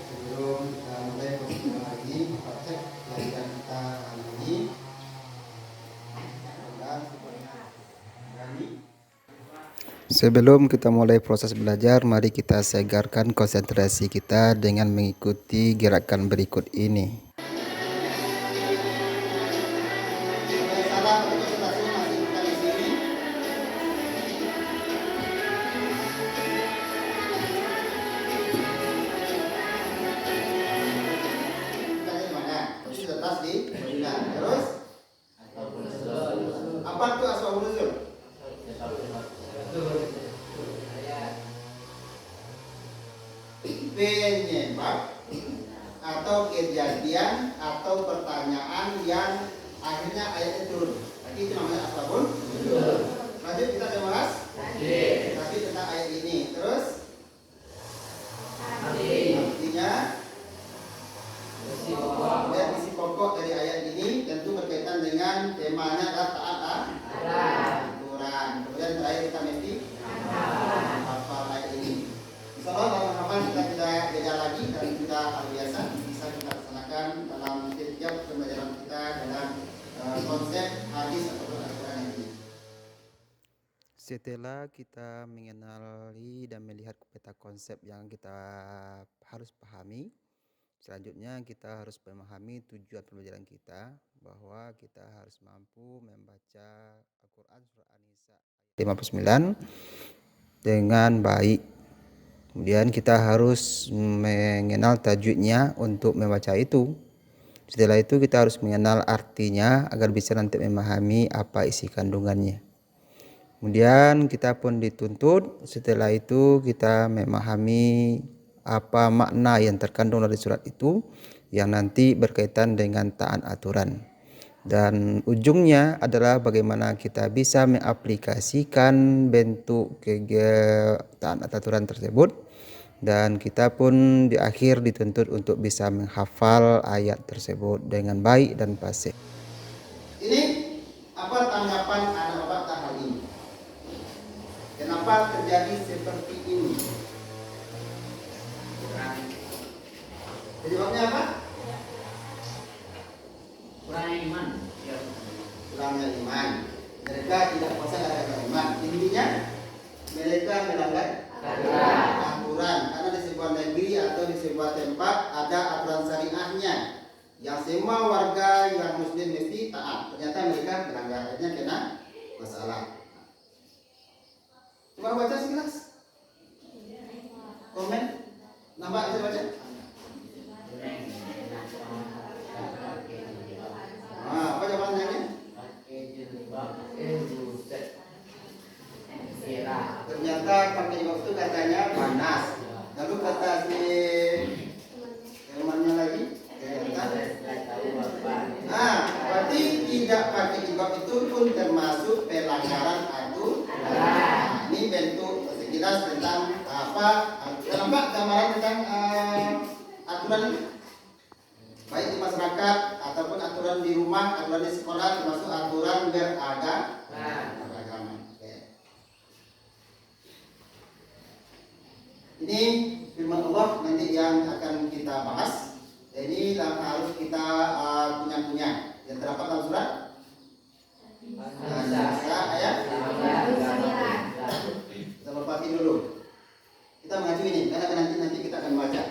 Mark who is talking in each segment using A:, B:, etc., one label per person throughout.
A: Sebelum kita mulai pertemuan hari ini, kita cek pelajaran kita hari ini. Sebelum kita mulai proses belajar, mari kita segarkan konsentrasi kita dengan mengikuti gerakan berikut ini. Terus apa tuh asbabun nuzul? Penyebab atau kejadian atau pertanyaan yang akhirnya ayatnya turun. Jadi itu namanya asbabun nuzul. Lanjut kita bahas tapi tentang ayat ini. Terus artinya dan isi pokok dari ayat ini tentu berkaitan dengan temanya adalah taat aturan. Kemudian terakhir kita mesti hafal ayat ini. Insyaallah dalam hafal kita tidak beda lagi dan kita hal biasa bisa kita laksanakan dalam setiap pembelajaran kita dalam konsep hadis atau Al-Quran ini. Setelah kita mengenali dan melihat peta konsep yang kita harus pahami, selanjutnya kita harus memahami tujuan pembelajaran kita, bahwa kita harus mampu membaca Al-Quran surah An-Nisa 59 dengan baik. Kemudian kita harus mengenal tajwidnya untuk membaca itu. Setelah itu kita harus mengenal artinya agar bisa nanti memahami apa isi kandungannya. Kemudian kita pun dituntut setelah itu kita memahami apa makna yang terkandung dari surat itu yang nanti berkaitan dengan taat aturan. Dan ujungnya adalah bagaimana kita bisa mengaplikasikan bentuk taat aturan tersebut. Dan kita pun di akhir dituntut untuk bisa menghafal ayat tersebut dengan baik dan fasih. Ini apa tanggapan anak bapak hal ini? Kenapa terjadi seperti ini? Penyebabnya apa? Kurangnya iman. Kurangnya iman. Mereka tidak puasa karena iman. Intinya mereka melanggar aturan. Karena di sebuah negeri atau di sebuah tempat ada aturan syariahnya yang semua warga yang muslim mesti taat. Ternyata mereka melanggar, akhirnya kena masalah. Coba baca sekilas. Komen. Nampak bisa baca? Apa jawabannya? Ternyata pakai jilbab itu katanya panas. Lalu kata si temannya lagi, berarti tidak pakai jilbab itu pun termasuk pelanggaran aturan. Ini bentuk sekilas tentang apa? Nampak gambaran tentang aturan itu? Baik di masyarakat ataupun aturan di rumah, aturan di sekolah, termasuk aturan beragama. Ini firman Allah nanti yang akan kita bahas. Ini harus kita punya. Yang terdapat dalam surat An-Nisa ayat. Kita berpati dulu. Kita mengaji ini karena nanti kita akan baca.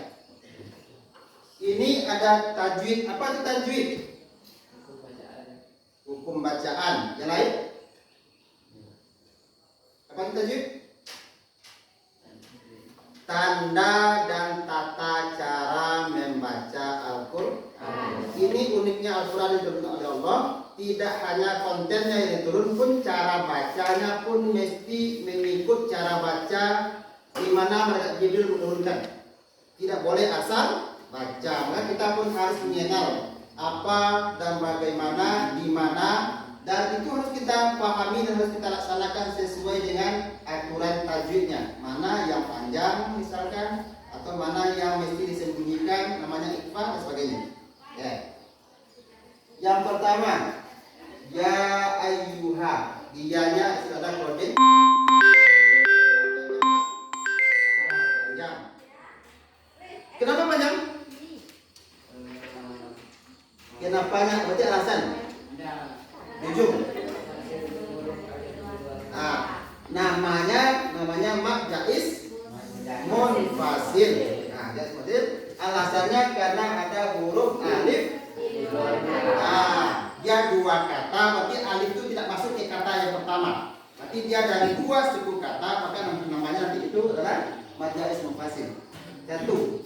A: Ini ada tajwid. Apa itu tajwid? Hukum bacaan. Yang lain? Apa itu tajwid? Tanda dan tata cara membaca Al-Quran. Ini uniknya Al-Quran yang diturunkan oleh Allah. Tidak hanya kontennya yang diturun, pun cara bacanya pun mesti mengikut cara baca di mana mereka Jibril menurunkan. Tidak boleh asal baca. Maka kita pun harus mengenal apa dan bagaimana, di mana, dan itu harus kita pahami dan harus kita laksanakan sesuai dengan aturan tajwidnya. Mana yang panjang misalkan, atau mana yang mesti disembunyikan, namanya ikhfa dan sebagainya. Ya. Yang pertama, ya ayyuha, dianya sudah ada kode panjang. Kenapa panjang? banyak berarti alasan. Ujung. Namanya mak jais munfasil. Jais munfasil alasannya karena ada huruf alif. Dia dua kata, berarti alif itu tidak masuk ke kata yang pertama. Berarti dia dari dua suku kata, maka namanya nanti itu adalah mak jais munfasil. Satu.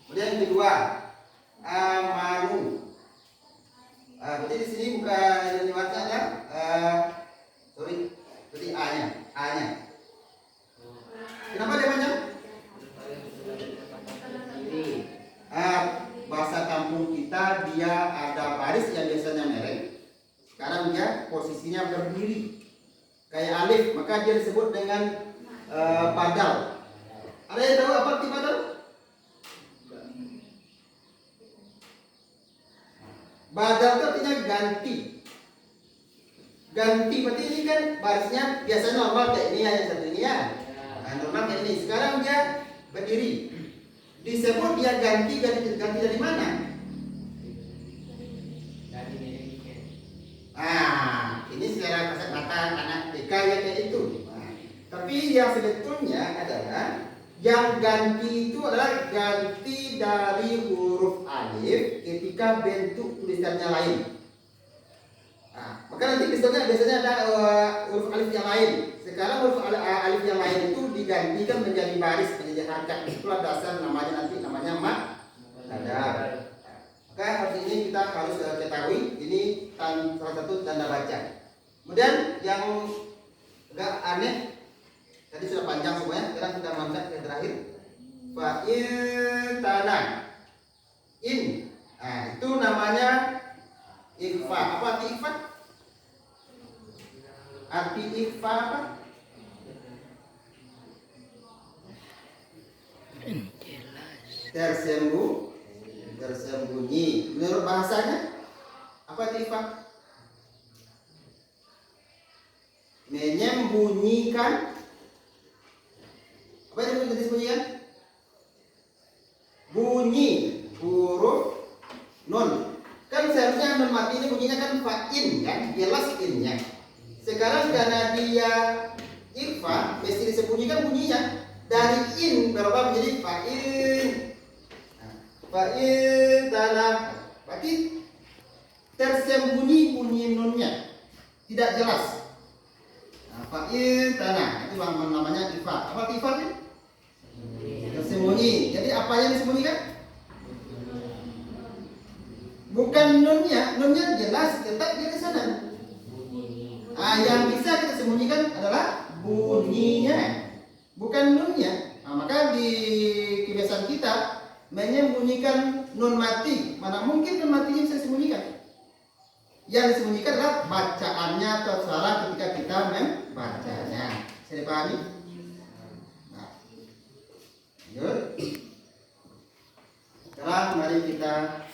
A: Kemudian yang kedua, amanu. Berarti di sini bukan yang dibaca ya. Berarti A-nya. Kenapa dia panjang? Bahasa kampung kita dia ada baris yang biasanya mereng. Sekarang dia posisinya berdiri. Kayak alif, maka dia disebut dengan badal. Ada yang tahu apa arti badal? Badal itu artinya ganti. Ganti berarti ini kan barisnya biasanya normal kayak ini ya, yang satu ini ya. Normal kayak ini. Sekarang dia berdiri. Disebut dia ganti dari mana? Ini secara kasat mata anak TK ya kayak itu. Tapi yang sebetulnya adalah yang ganti itu adalah ganti dari huruf alif ketika bentuk tulisannya lain. Maka nanti biasanya ada huruf alif yang lain. Sekarang huruf alif yang lain itu digantikan menjadi baris, menjadi harakat. Itulah dasar namanya mak nadar. Maka harus ini kita harus ketahui ini salah satu tanda baca. Kemudian yang agak aneh tadi sudah panjang semuanya, sekarang kita mangkat ke terakhir. Fa'il tanah. Itu namanya ikhfa. Apa arti ikhfa? Arti ikhfa apa? Tersembunyi. Menurut bahasanya apa arti ikhfa? Menyembunyikan. Apa yang disembunyikan? Bunyi huruf nun. Kan seharusnya nun mati ini bunyinya kan fa'in kan, jelas innya. Sekarang karena dia ikhfa, mesti disembunyikan bunyinya. Dari in berubah menjadi fa'in. Fa'in tanah. Berarti tersembunyi bunyi nunnya, tidak jelas. Fa'in tanah itu namanya ikhfa. Apa ikhfa sih? Tersembunyi. Jadi apa yang disembunyikan? Bukan nunnya jelas, tetap dia di sana. Yang bisa kita sembunyikan adalah bunyinya, bukan nunnya. Maka di kebiasaan kita menyembunyikan nun mati. Mana mungkin nun matinya bisa disembunyikan? Yang disembunyikan adalah bacaannya atau salah ketika kita membacanya. Bisa dipahami? Sekarang mari kita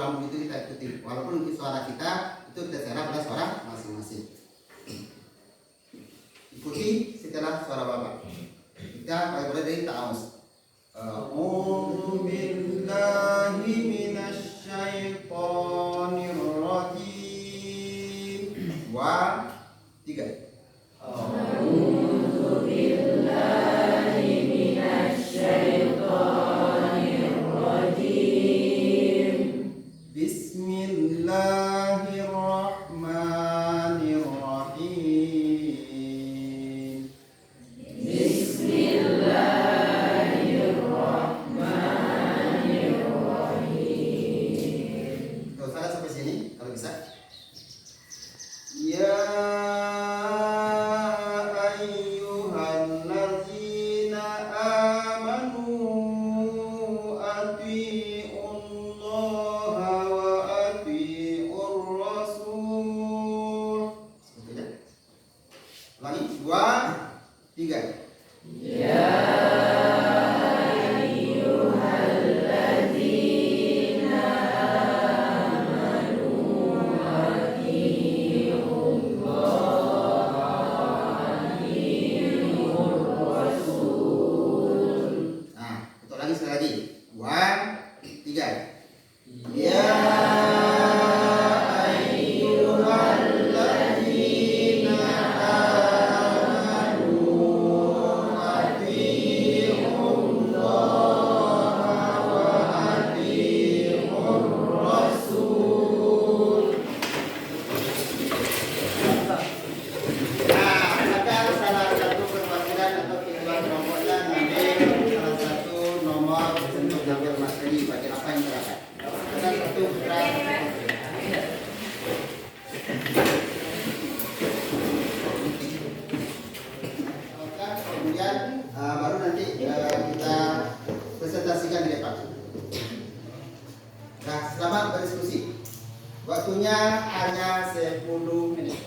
A: rambut itu kita ikuti, walaupun suara kita itu kita serap pada suara masing-masing. Ikuti setelah suara Bapak. Kita mulai dari ta'awuz. A'udzu billahi minasyaitonir rajim. 1, 3. A'udzu billahi minasyaitonir rajim. Bismillahirrahmanirrahim. Kalau salah sampai sini, kalau bisa. Ya ayyuhalladzina amanu atiiullaha wa atiiur rasul. Seperti itu. Ulangi, 2, 3. Nah, untuk lagi sekali lagi. 1, 3. Ya ayyuhalladzina amanu atiiullaha wa atiiur rasul. Nah, maka salah satu perwakilan atau ketua kelompoknya ngambil salah satu nomor untuk ngambil materi bagian apa yang terakhir. Salah satu putra. Maka kemudian baru nanti kita presentasikan di depan. Nah, selamat berdiskusi. Waktunya hanya 10 menit.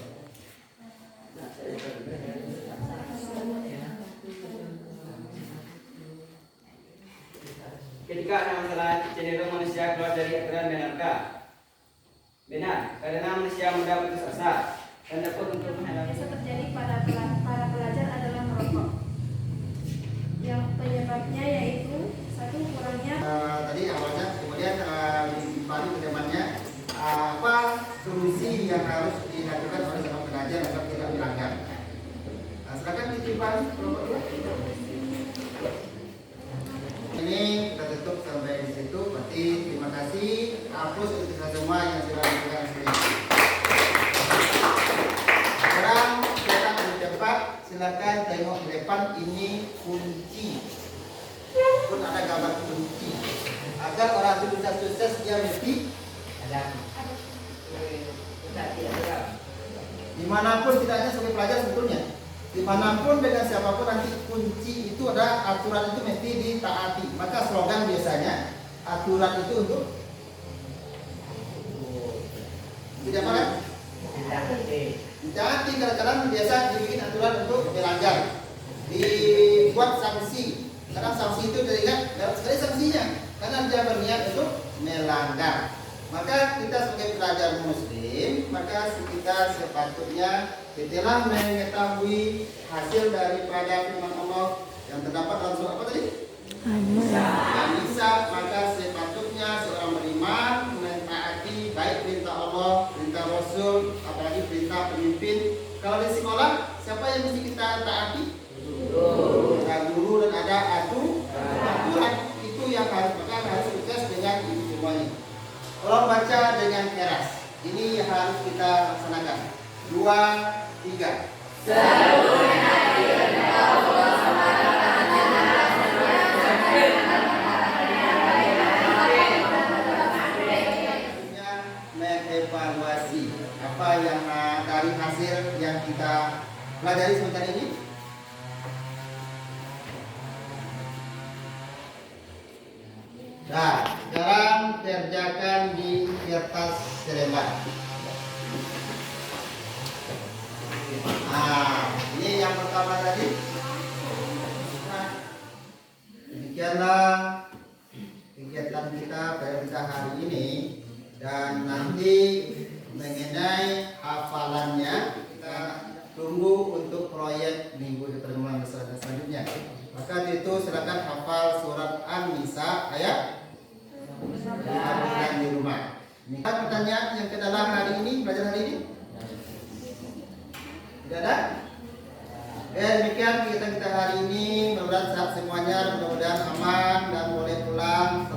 B: Ketika ada masalah cenderung manusia keluar dari aturan benarkah? Benar, karena manusia mudah putus asa dan dapat untuk
C: Yang
B: menghadapi.
C: biasa terjadi pada para pelajar adalah merokok. Yang penyebabnya yaitu satu kurangnya
A: Tadi awalnya, kemudian dipadu ke temannya apa solusi yang harus dilakukan oleh seorang pelajar agar tidak dilanggar. Nah, silakan ditimbang kelompok dua. Ini kita tutup sampai di situ. Berarti terima kasih. Hapus untuk kita semua yang sudah melakukan sini. Sekarang kita lebih cepat. Silakan tengok di depan, ini kunci. Pun ada gambar kunci. Agar orang itu bisa sukses, dia mesti ada. Dimanapun tidak hanya sebagai pelajar sebetulnya, dimanapun dengan siapapun nanti kunci itu ada aturan itu mesti ditaati. Maka slogan biasanya aturan itu untuk tidak apa? Ditaati. Kadang-kadang biasa dibikin aturan untuk melanggar, dibuat sanksi. Karena sanksi itu teringat dapat sekali sanksinya karena dia berniat untuk melanggar. Maka kita sebagai pelajar muslim, maka kita sepatutnya setelah mengetahui hasil daripada firman Allah yang terdapat dalam surah apa tadi? An-Nisa. Maka sepatutnya seorang beriman mentaati baik perintah Allah, perintah Rasul, apalagi perintah pemimpin. Kalau di sekolah, siapa yang mesti kita taati? Guru, dan ada aturan itu yang harus sukses dengan itu semuanya. Tolong baca dengan keras. Ini yang harus kita laksanakan. 2, 3. Mengevaluasi apa yang dari hasil yang kita pelajari sebentar ini. Nah, sekarang kerjakan di kertas selembar. Nah, ini yang pertama tadi. Nah, demikianlah kegiatan kita pada hari ini. Dan nanti mengenai hafalannya kita tunggu untuk proyek minggu pertemuan selanjutnya. Maka itu silakan hafal surat An-Nisa ayat 59 di rumah. Ini kan pertanyaan yang kedalaman hari ini, belajar hari ini? Tidak ada? Demikian kegiatan kita hari ini. Mudah-mudahan sehat semuanya, mudah-mudahan aman dan boleh pulang.